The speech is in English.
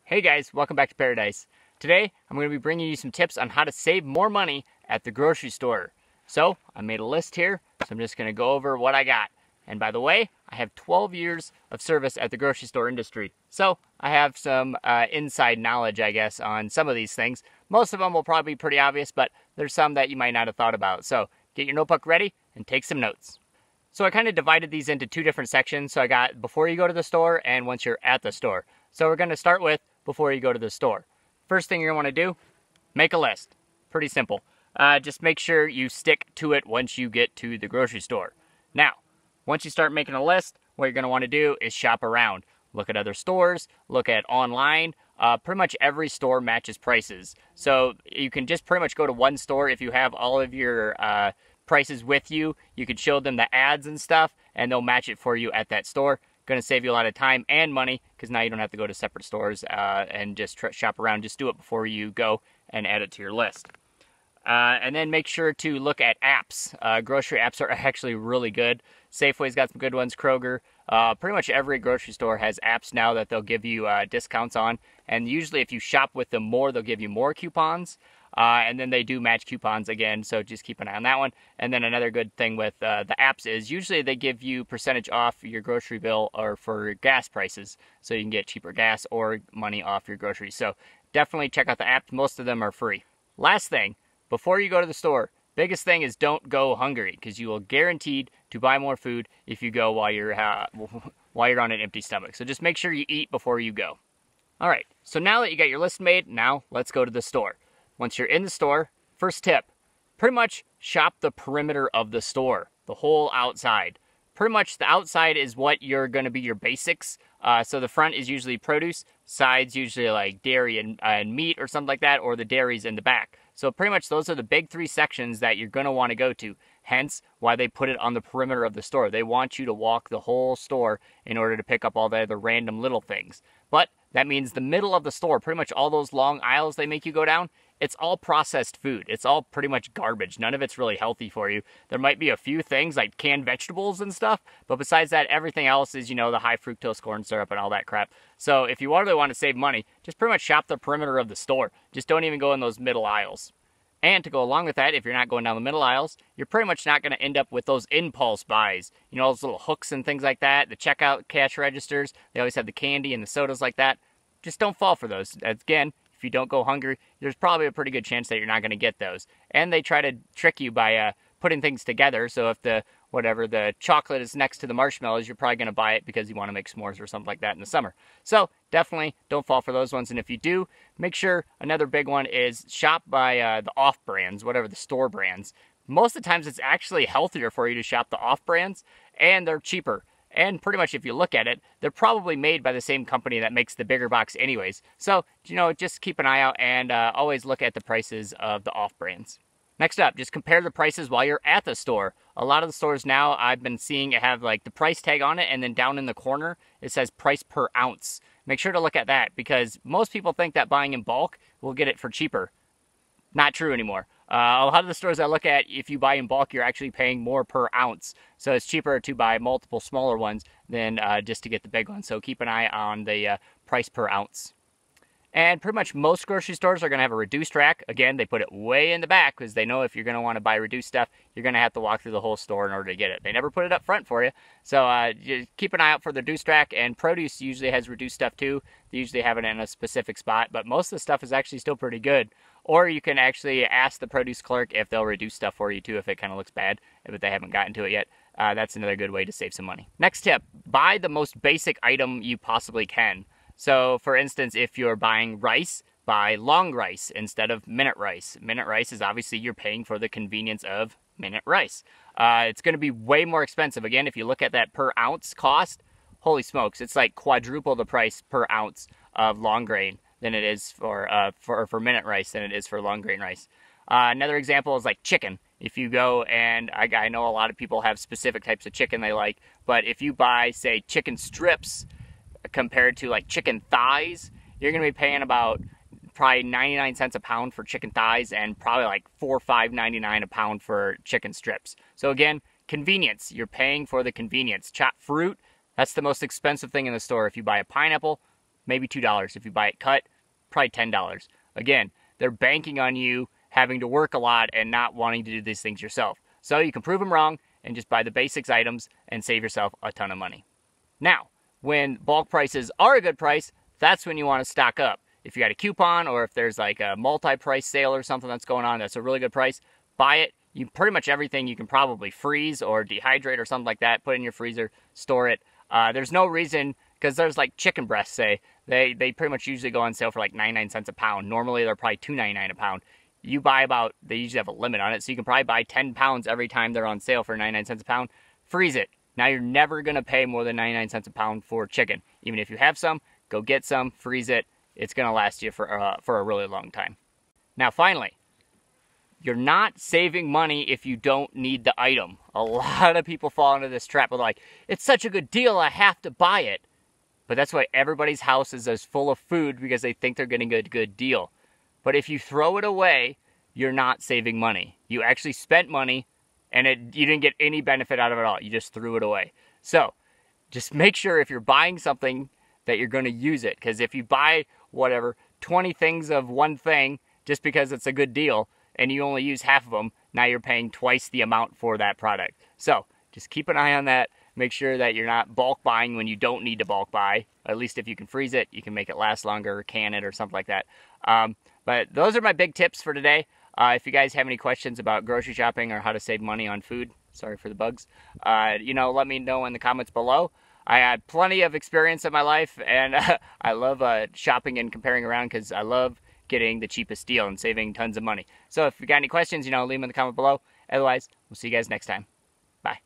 Hey guys, welcome back to Paradise. Today, I'm going to be bringing you some tips on how to save more money at the grocery store. So, I made a list here, so I'm just going to go over what I got. And by the way, I have 12 years of service at the grocery store industry. So, I have some inside knowledge, I guess, on some of these things. Most of them will probably be pretty obvious, but there's some that you might not have thought about. So, get your notebook ready and take some notes. So I kind of divided these into two different sections. So I got before you go to the store and once you're at the store. So we're going to start with before you go to the store. First thing you're going to want to do, make a list. Pretty simple. Just make sure you stick to it once you get to the grocery store. Now, once you start making a list, what you're going to want to do is shop around. Look at other stores, look at online. Pretty much every store matches prices. So you can just pretty much go to one store if you have all of your prices with you. You could show them the ads and stuff, and they'll match it for you at that store. Going to save you a lot of time and money because now you don't have to go to separate stores and just shop around. Just do it before you go and add it to your list. And then make sure to look at apps. Grocery apps are actually really good. Safeway's got some good ones. Kroger. Pretty much every grocery store has apps now that they'll give you discounts on. And usually if you shop with them more, they'll give you more coupons. And then they do match coupons again, so just keep an eye on that one. And then another good thing with the apps is usually they give you percentage off your grocery bill or for gas prices, so you can get cheaper gas or money off your groceries. So definitely check out the apps. Most of them are free. Last thing, before you go to the store, biggest thing is don't go hungry because you will guaranteed to buy more food if you go while you're on an empty stomach. So just make sure you eat before you go. All right, so now that you got your list made, now let's go to the store. Once you're in the store, first tip, pretty much shop the perimeter of the store, the whole outside. Pretty much the outside is what you're going to be your basics. So the front is usually produce, sides usually like dairy and meat or something like that, or the dairies in the back. So pretty much those are the big three sections that you're going to want to go to. Hence why they put it on the perimeter of the store. They want you to walk the whole store in order to pick up all the other random little things. But that means the middle of the store, pretty much all those long aisles they make you go down, it's all processed food. It's all pretty much garbage. None of it's really healthy for you. There might be a few things like canned vegetables and stuff, but besides that, everything else is, the high fructose corn syrup and all that crap. So if you really want to save money, just pretty much shop the perimeter of the store. Just don't even go in those middle aisles. And to go along with that, if you're not going down the middle aisles, you're pretty much not going to end up with those impulse buys. Those little hooks and things like that, the checkout cash registers, they always have the candy and the sodas like that. Just don't fall for those. Again, if you don't go hungry, there's probably a pretty good chance that you're not going to get those. And they try to trick you by putting things together. So if the chocolate is next to the marshmallows, you're probably going to buy it because you want to make s'mores or something like that in the summer. So definitely don't fall for those ones. And if you do, make sure another big one is shop by the off brands, whatever the store brands. Most of the times it's actually healthier for you to shop the off brands, and they're cheaper. And pretty much if you look at it, they're probably made by the same company that makes the bigger box anyways. So, just keep an eye out and always look at the prices of the off brands. Next up, just compare the prices while you're at the store. A lot of the stores now I've been seeing have like the price tag on it, and then down in the corner it says price per ounce. Make sure to look at that because most people think that buying in bulk will get it for cheaper. Not true anymore. A lot of the stores I look at, if you buy in bulk, you're actually paying more per ounce. So it's cheaper to buy multiple smaller ones than just to get the big ones. So keep an eye on the price per ounce. And pretty much most grocery stores are going to have a reduced rack. Again, they put it way in the back because they know if you're going to want to buy reduced stuff, you're going to have to walk through the whole store in order to get it. They never put it up front for you. So just keep an eye out for the reduced rack. And produce usually has reduced stuff too. They usually have it in a specific spot. But most of the stuff is actually still pretty good. Or you can actually ask the produce clerk if they'll reduce stuff for you too if it kind of looks bad, but they haven't gotten to it yet. That's another good way to save some money. Next tip, buy the most basic item you possibly can. So for instance, if you're buying rice, buy long rice instead of minute rice. Minute rice is obviously you're paying for the convenience of minute rice. It's going to be way more expensive. Again, if you look at that per ounce cost, holy smokes, it's like quadruple the price per ounce of long grain than it is for minute rice than it is for long grain rice. Another example is like chicken. If you go and I know a lot of people have specific types of chicken they like, but if you buy, say, chicken strips compared to like chicken thighs, you're going to be paying about probably 99 cents a pound for chicken thighs and probably like $4.99 a pound for chicken strips. So again, convenience. You're paying for the convenience. Chopped fruit, that's the most expensive thing in the store. If you buy a pineapple, maybe $2. If you buy it cut, probably $10. Again, they're banking on you having to work a lot and not wanting to do these things yourself. So you can prove them wrong and just buy the basics items and save yourself a ton of money. Now, when bulk prices are a good price, that's when you want to stock up. If you got a coupon or if there's like a multi-price sale or something that's going on that's a really good price, buy it. You pretty much everything you can probably freeze or dehydrate or something like that, put in your freezer, store it. There's no reason, because there's like chicken breasts, say, they pretty much usually go on sale for like 99 cents a pound. Normally they're probably $2.99 a pound. You buy about, they usually have a limit on it, so you can probably buy 10 pounds every time they're on sale for 99 cents a pound. Freeze it. Now you're never going to pay more than 99 cents a pound for chicken. Even if you have some, go get some, freeze it. It's going to last you for a really long time. Now finally, you're not saving money if you don't need the item. A lot of people fall into this trap of like, it's such a good deal, I have to buy it. But that's why everybody's house is as full of food, because they think they're getting a good deal. But if you throw it away, you're not saving money. You actually spent money and you didn't get any benefit out of it at all. You just threw it away. So just make sure if you're buying something that you're going to use it. Because if you buy, 20 things of one thing just because it's a good deal, and you only use half of them, now you're paying twice the amount for that product. So just keep an eye on that. Make sure that you're not bulk buying when you don't need to bulk buy. At least if you can freeze it, you can make it last longer, can it, or something like that. But those are my big tips for today. If you guys have any questions about grocery shopping or how to save money on food, sorry for the bugs, let me know in the comments below. I had plenty of experience in my life, and I love shopping and comparing around because I love getting the cheapest deal and saving tons of money. So if you got any questions, leave them in the comment below. Otherwise, we'll see you guys next time. Bye.